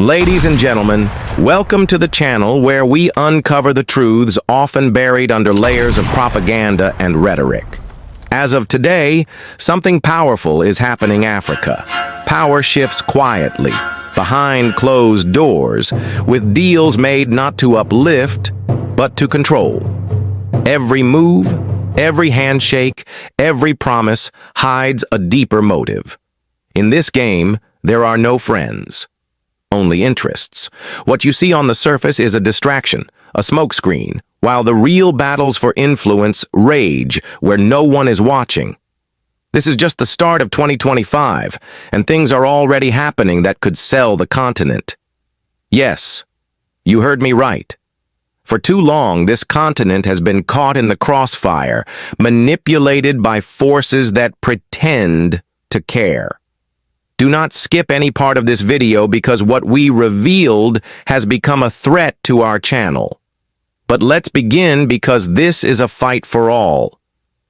Ladies and gentlemen, welcome to the channel where we uncover the truths often buried under layers of propaganda and rhetoric. As of today, something powerful is happening in Africa. Power shifts quietly, behind closed doors, with deals made not to uplift, but to control. Every move, every handshake, every promise hides a deeper motive. In this game, there are no friends. Only interests. What you see on the surface is a distraction, a smokescreen, while the real battles for influence rage where no one is watching. This is just the start of 2025, and things are already happening that could sell the continent. Yes, you heard me right. For too long, this continent has been caught in the crossfire, manipulated by forces that pretend to care. Do not skip any part of this video because what we revealed has become a threat to our channel. But let's begin because this is a fight for all.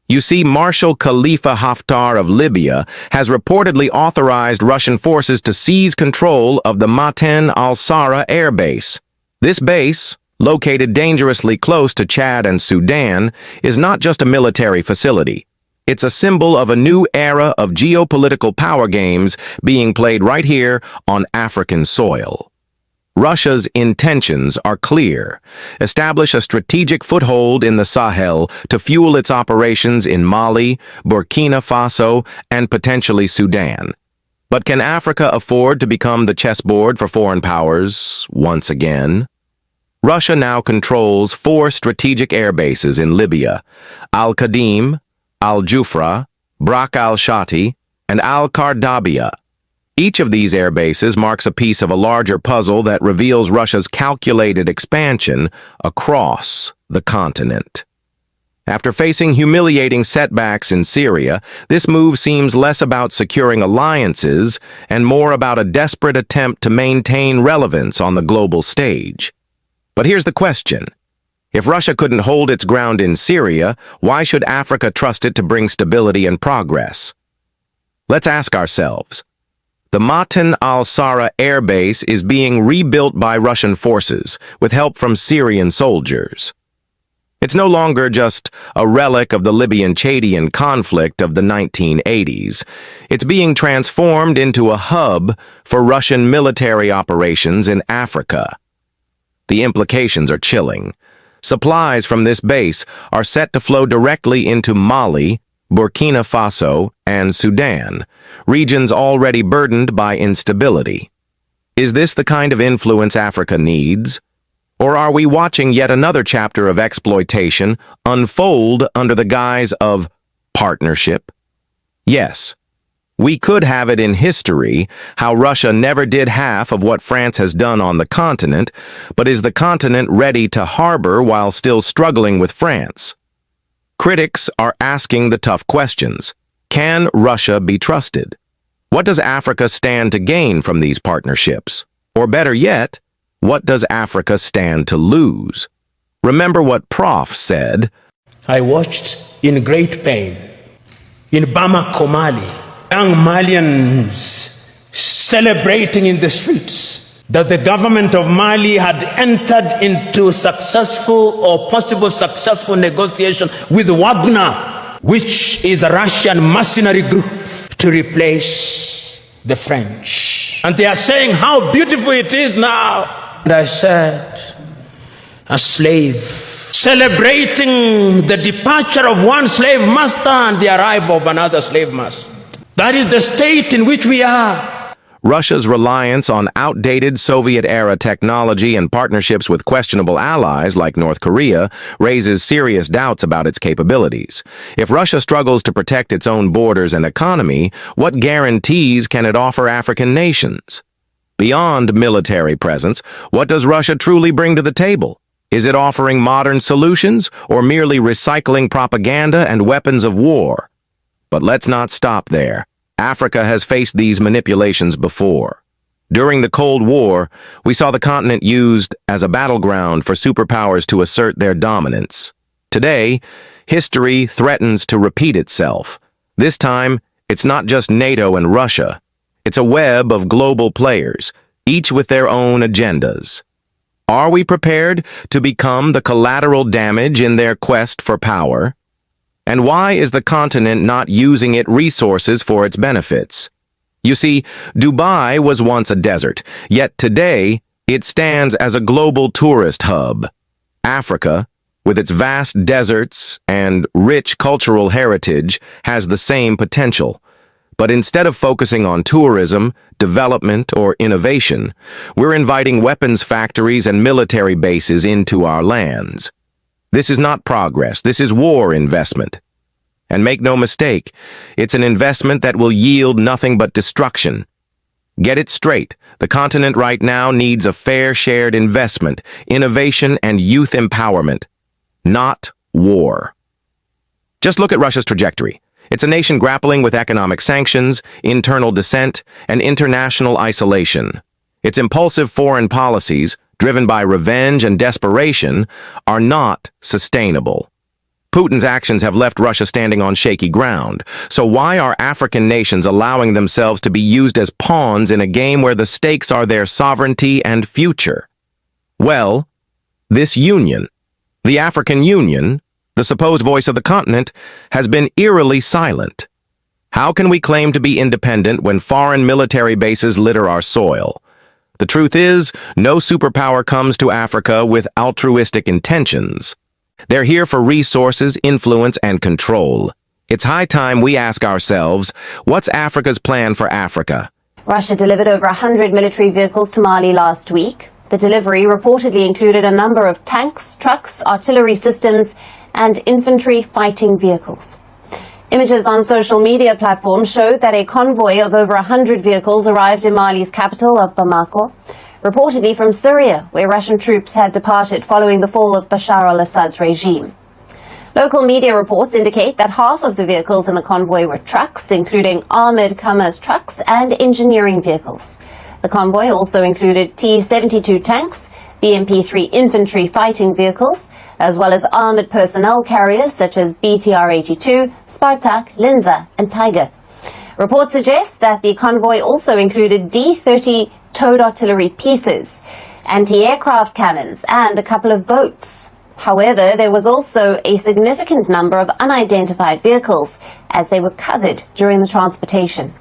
You see, Marshal Khalifa Haftar of Libya has reportedly authorized Russian forces to seize control of the Ma'ten al-Sara air base. This base, located dangerously close to Chad and Sudan, is not just a military facility. It's a symbol of a new era of geopolitical power games being played right here on African soil. Russia's intentions are clear. Establish a strategic foothold in the Sahel to fuel its operations in Mali, Burkina Faso, and potentially Sudan. But can Africa afford to become the chessboard for foreign powers once again? Russia now controls 4 strategic air bases in Libya: Al-Qadim, Al-Jufra, Brak al-Shati, and Al-Qardabia. Each of these air bases marks a piece of a larger puzzle that reveals Russia's calculated expansion across the continent. After facing humiliating setbacks in Syria, this move seems less about securing alliances and more about a desperate attempt to maintain relevance on the global stage. But here's the question. If Russia couldn't hold its ground in Syria, why should Africa trust it to bring stability and progress? Let's ask ourselves. The Ma'ten al-Sara air base is being rebuilt by Russian forces, with help from Syrian soldiers. It's no longer just a relic of the Libyan-Chadian conflict of the 1980s. It's being transformed into a hub for Russian military operations in Africa. The implications are chilling. Supplies from this base are set to flow directly into Mali, Burkina Faso, and Sudan, regions already burdened by instability. Is this the kind of influence Africa needs? Or are we watching yet another chapter of exploitation unfold under the guise of partnership? Yes. We could have it in history how Russia never did half of what France has done on the continent, but is the continent ready to harbor while still struggling with France? Critics are asking the tough questions. Can Russia be trusted? What does Africa stand to gain from these partnerships? Or better yet, what does Africa stand to lose? Remember what Prof said. I watched in great pain in Bamako, Mali, young Malians celebrating in the streets that the government of Mali had entered into successful or possible successful negotiation with Wagner, which is a Russian mercenary group, to replace the French. And they are saying how beautiful it is now. And I said, a slave celebrating the departure of one slave master and the arrival of another slave master. That is the state in which we are. Russia's reliance on outdated Soviet-era technology and partnerships with questionable allies like North Korea raises serious doubts about its capabilities. If Russia struggles to protect its own borders and economy, what guarantees can it offer African nations? Beyond military presence, what does Russia truly bring to the table? Is it offering modern solutions or merely recycling propaganda and weapons of war? But let's not stop there. Africa has faced these manipulations before. During the Cold War, we saw the continent used as a battleground for superpowers to assert their dominance. Today, history threatens to repeat itself. This time, it's not just NATO and Russia. It's a web of global players, each with their own agendas. Are we prepared to become the collateral damage in their quest for power? And why is the continent not using its resources for its benefits? You see, Dubai was once a desert, yet today it stands as a global tourist hub. Africa, with its vast deserts and rich cultural heritage, has the same potential. But instead of focusing on tourism, development, or innovation, we're inviting weapons factories and military bases into our lands. This is not progress, this is war investment. And make no mistake, it's an investment that will yield nothing but destruction. Get it straight, the continent right now needs a fair shared investment, innovation, and youth empowerment, not war. Just look at Russia's trajectory. It's a nation grappling with economic sanctions, internal dissent, and international isolation. Its impulsive foreign policies, driven by revenge and desperation, are not sustainable. Putin's actions have left Russia standing on shaky ground. So why are African nations allowing themselves to be used as pawns in a game where the stakes are their sovereignty and future? Well, this union, the African Union, the supposed voice of the continent, has been eerily silent. How can we claim to be independent when foreign military bases litter our soil? The truth is, no superpower comes to Africa with altruistic intentions. They're here for resources, influence, and control. It's high time we ask ourselves, what's Africa's plan for Africa? Russia delivered over 100 military vehicles to Mali last week. The delivery reportedly included a number of tanks, trucks, artillery systems, and infantry fighting vehicles. Images on social media platforms showed that a convoy of over 100 vehicles arrived in Mali's capital of Bamako, reportedly from Syria, where Russian troops had departed following the fall of Bashar al-Assad's regime. Local media reports indicate that half of the vehicles in the convoy were trucks, including armored Kamaz trucks and engineering vehicles. The convoy also included T-72 tanks, BMP-3 infantry fighting vehicles, as well as armored personnel carriers such as BTR-82, Spartak, Linza, and Tiger. Reports suggest that the convoy also included D-30 towed artillery pieces, anti-aircraft cannons, and a couple of boats. However, there was also a significant number of unidentified vehicles, as they were covered during the transportation.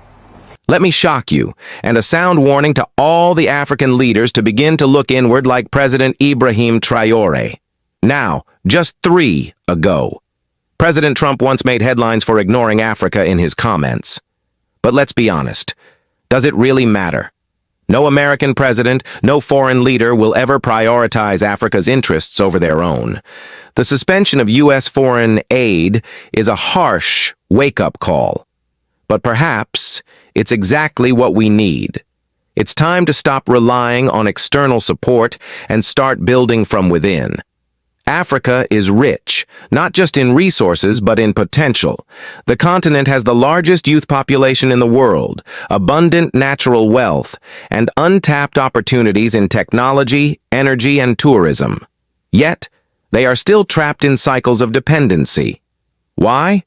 Let me shock you, and a sound warning to all the African leaders to begin to look inward like President Ibrahim Traoré. Now, just 3 ago, President Trump once made headlines for ignoring Africa in his comments. But let's be honest, does it really matter? No American president, no foreign leader will ever prioritize Africa's interests over their own. The suspension of U.S. foreign aid is a harsh wake-up call. But perhaps it's exactly what we need. It's time to stop relying on external support and start building from within. Africa is rich, not just in resources, but in potential. The continent has the largest youth population in the world, abundant natural wealth, and untapped opportunities in technology, energy, and tourism. Yet, they are still trapped in cycles of dependency. Why?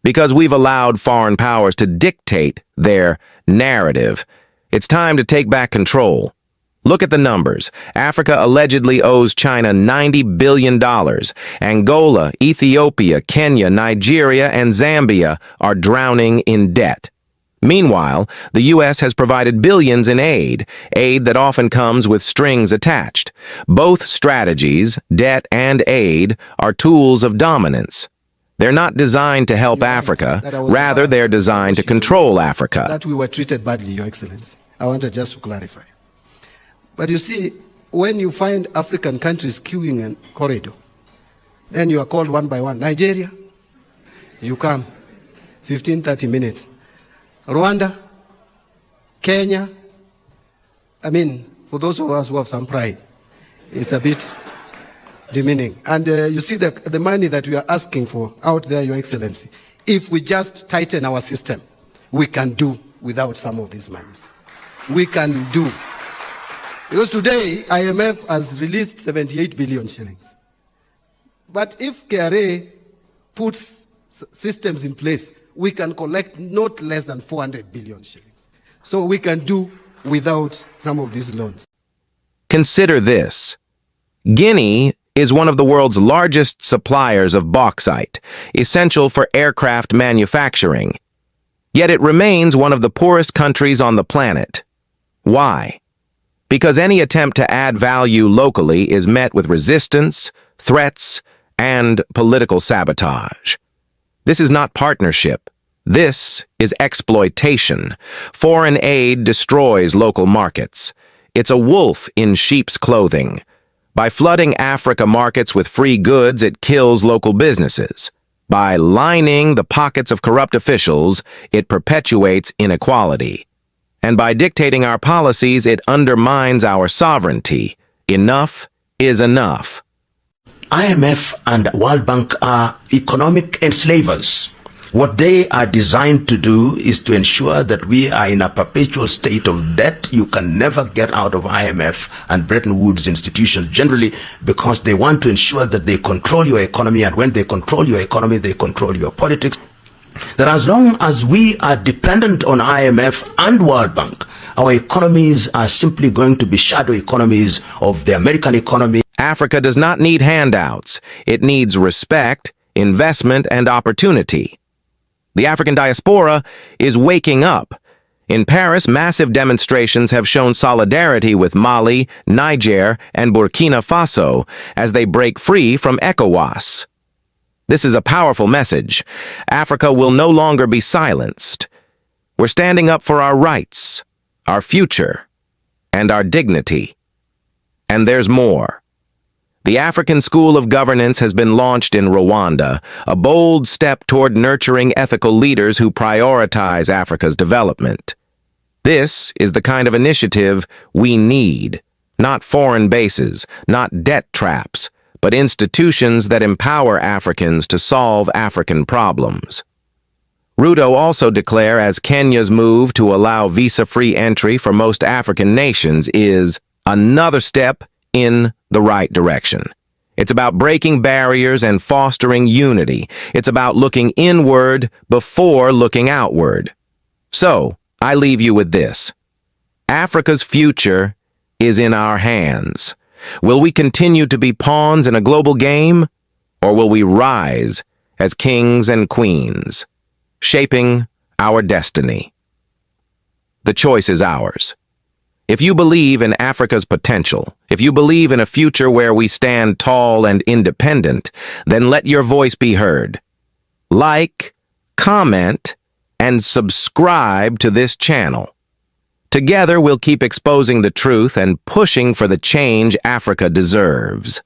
Because we've allowed foreign powers to dictate their narrative. It's time to take back control. Look at the numbers. Africa allegedly owes China $90 billion. Angola, Ethiopia, Kenya, Nigeria, and Zambia are drowning in debt. Meanwhile, the U.S. has provided billions in aid that often comes with strings attached. Both strategies, debt and aid, are tools of dominance. They're not designed to help Africa, rather they're designed to control Africa. That we were treated badly, Your Excellency. I wanted just to clarify. But you see, when you find African countries queuing in corridor, then you are called one by one. Nigeria, you come, 15, 30 minutes. Rwanda, Kenya, I mean, for those of us who have some pride, it's a bit demeaning. And you see the money that we are asking for out there, Your Excellency, if we just tighten our system, we can do without some of these monies. We can do. Because today, IMF has released 78 billion shillings. But if KRA puts systems in place, we can collect not less than 400 billion shillings. So we can do without some of these loans. Consider this. Guinea is one of the world's largest suppliers of bauxite, essential for aircraft manufacturing. Yet it remains one of the poorest countries on the planet. Why? Because any attempt to add value locally is met with resistance, threats, and political sabotage. This is not partnership. This is exploitation. Foreign aid destroys local markets. It's a wolf in sheep's clothing. By flooding Africa markets with free goods, it kills local businesses. By lining the pockets of corrupt officials, it perpetuates inequality. And by dictating our policies, it undermines our sovereignty. Enough is enough. IMF and World Bank are economic enslavers. What they are designed to do is to ensure that we are in a perpetual state of debt. You can never get out of IMF and Bretton Woods institutions generally, because they want to ensure that they control your economy, and when they control your economy, they control your politics. That as long as we are dependent on IMF and World Bank, our economies are simply going to be shadow economies of the American economy. Africa does not need handouts. It needs respect, investment, and opportunity. The African diaspora is waking up. In Paris, massive demonstrations have shown solidarity with Mali, Niger, and Burkina Faso as they break free from ECOWAS. This is a powerful message. Africa will no longer be silenced. We're standing up for our rights, our future, and our dignity. And there's more. The African School of Governance has been launched in Rwanda, a bold step toward nurturing ethical leaders who prioritize Africa's development. This is the kind of initiative we need, not foreign bases, not debt traps, but institutions that empower Africans to solve African problems. Ruto also declared as Kenya's move to allow visa-free entry for most African nations is another step in the right direction. It's about breaking barriers and fostering unity. It's about looking inward before looking outward. So, I leave you with this. Africa's future is in our hands. Will we continue to be pawns in a global game, or will we rise as kings and queens, shaping our destiny? The choice is ours. If you believe in Africa's potential, if you believe in a future where we stand tall and independent, then let your voice be heard. Like, comment, and subscribe to this channel. Together, we'll keep exposing the truth and pushing for the change Africa deserves.